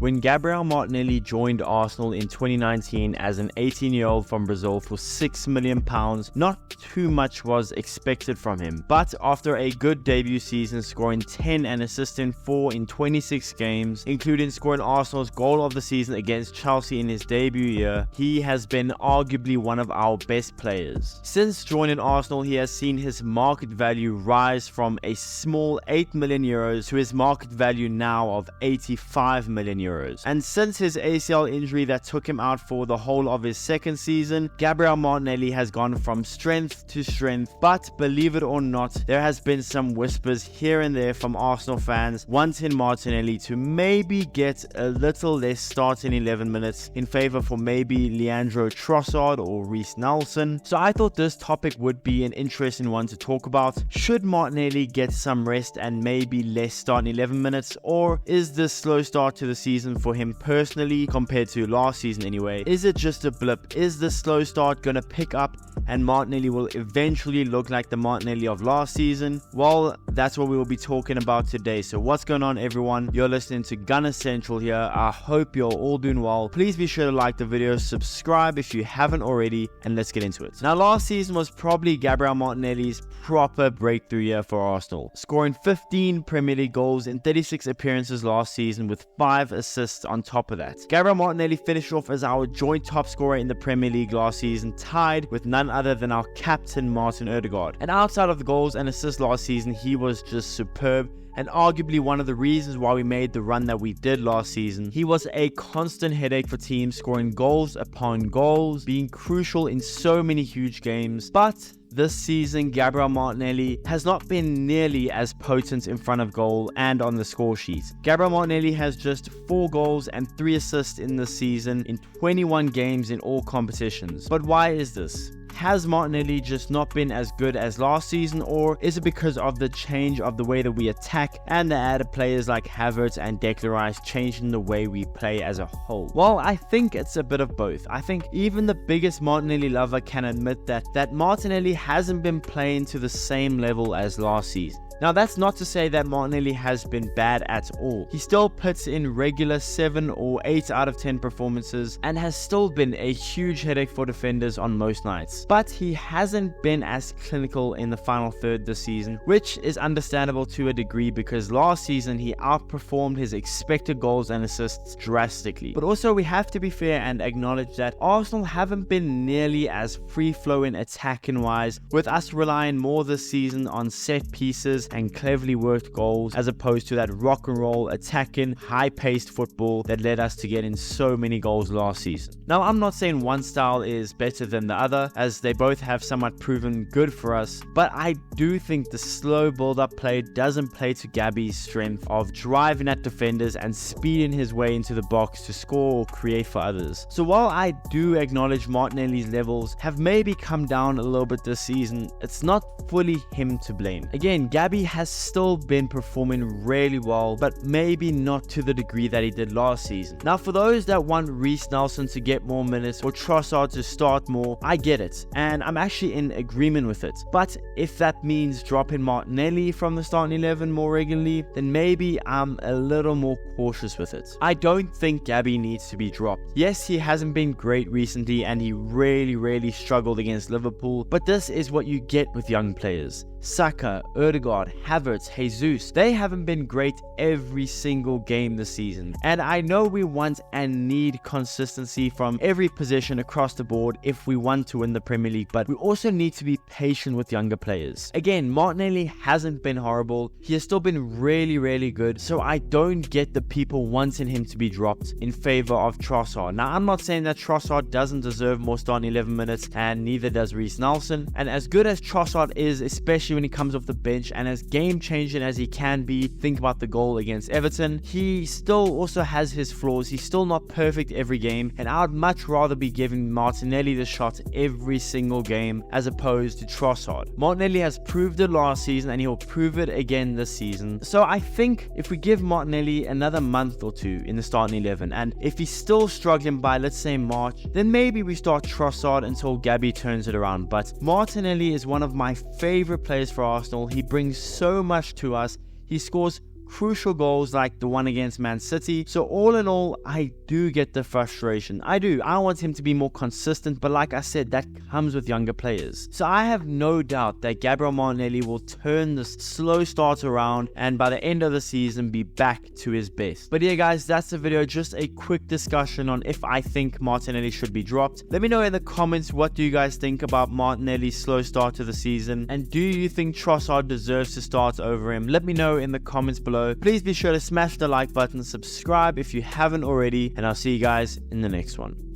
When Gabriel Martinelli joined Arsenal in 2019 as an 18-year-old from Brazil for £6 million, not too much was expected from him. But after a good debut season, scoring 10 and assisting 4 in 26 games, including scoring Arsenal's goal of the season against Chelsea in his debut year, he has been arguably one of our best players. Since joining Arsenal, he has seen his market value rise from a small 8 million euros to his market value now of 85 million euros. And since his ACL injury that took him out for the whole of his second season, Gabriel Martinelli has gone from strength to strength. But believe it or not, there has been some whispers here and there from Arsenal fans wanting Martinelli to maybe get a little less starting 11 minutes in favor for maybe Leandro Trossard or Reiss Nelson. So I thought this topic would be an interesting one to talk about. Should Martinelli get some rest and maybe less starting 11 minutes, or is this slow start to the season for him personally compared to last season anyway? Is it just a blip? Is the slow start gonna pick up and Martinelli will eventually look like the Martinelli of last season? Well, that's what we will be talking about today. So what's going on, everyone? You're listening to Gunner Central here. I hope you're all doing well. Please be sure to like the video, subscribe if you haven't already, and let's get into it. Now, last season was probably Gabriel Martinelli's proper breakthrough year for Arsenal, scoring 15 Premier League goals in 36 appearances last season with 5 assists on top of that. Gabriel Martinelli finished off as our joint top scorer in the Premier League last season, tied with none other than our captain Martin Odegaard. And outside of the goals and assists last season, he was just superb, and arguably one of the reasons why we made the run that we did last season. He was a constant headache for teams, scoring goals upon goals, being crucial in so many huge games. But this season, Gabriel Martinelli has not been nearly as potent in front of goal and on the score sheet. Gabriel Martinelli has just 4 goals and 3 assists in this season in 21 games in all competitions. But why is this? Has Martinelli just not been as good as last season, or is it because of the change of the way that we attack and the added players like Havertz and Declan Rice changing the way we play as a whole? Well, I think it's a bit of both. I think even the biggest Martinelli lover can admit that Martinelli hasn't been playing to the same level as last season. Now, that's not to say that Martinelli has been bad at all. He still puts in regular 7 or 8 out of 10 performances and has still been a huge headache for defenders on most nights. But he hasn't been as clinical in the final third this season, which is understandable to a degree because last season he outperformed his expected goals and assists drastically. But also, we have to be fair and acknowledge that Arsenal haven't been nearly as free-flowing attacking-wise, with us relying more this season on set pieces and cleverly worked goals as opposed to that rock and roll attacking high-paced football that led us to get in so many goals last season. Now, I'm not saying one style is better than the other, as they both have somewhat proven good for us, but I do think the slow build-up play doesn't play to Gabby's strength of driving at defenders and speeding his way into the box to score or create for others. So while I do acknowledge Martinelli's levels have maybe come down a little bit this season, it's not fully him to blame. Again, Gabby has still been performing really well, but maybe not to the degree that he did last season. Now, for those that want Reiss Nelson to get more minutes or Trossard to start more, I get it, and I'm actually in agreement with it. But if that means dropping Martinelli from the starting 11 more regularly, then maybe I'm a little more cautious with it. I don't think Gabby needs to be dropped. Yes, he hasn't been great recently and he really struggled against Liverpool, but this is what you get with young players. Saka, Odegaard, Havertz, Jesus, they haven't been great every single game this season. And I know we want and need consistency from every position across the board if we want to win the Premier League, but we also need to be patient with younger players. Again, Martinelli hasn't been horrible. He has still been really good, so I don't get the people wanting him to be dropped in favor of Trossard. Now, I'm not saying that Trossard doesn't deserve more starting 11 minutes, and neither does Reiss Nelson. And as good as Trossard is, especially when he comes off the bench, and as game-changing as he can be, think about the goal against Everton, he still also has his flaws. He's still not perfect every game, and I would much rather be giving Martinelli the shot every single game as opposed to Trossard. Martinelli has proved it last season, and he'll prove it again this season. So I think if we give Martinelli another month or two in the starting 11, and if he's still struggling by, let's say, March, then maybe we start Trossard until Gabby turns it around. But Martinelli is one of my favorite players for Arsenal. He brings so much to us. He scores crucial goals like the one against Man City. So all in all, I do get the frustration. I do. I want him to be more consistent, but like I said, that comes with younger players. So I have no doubt that Gabriel Martinelli will turn this slow start around and by the end of the season be back to his best. But yeah guys, that's the video. Just a quick discussion on if I think Martinelli should be dropped. Let me know in the comments, what do you guys think about Martinelli's slow start to the season, and do you think Trossard deserves to start over him? Let me know in the comments below. Please be sure to smash the like button, subscribe if you haven't already, and I'll see you guys in the next one.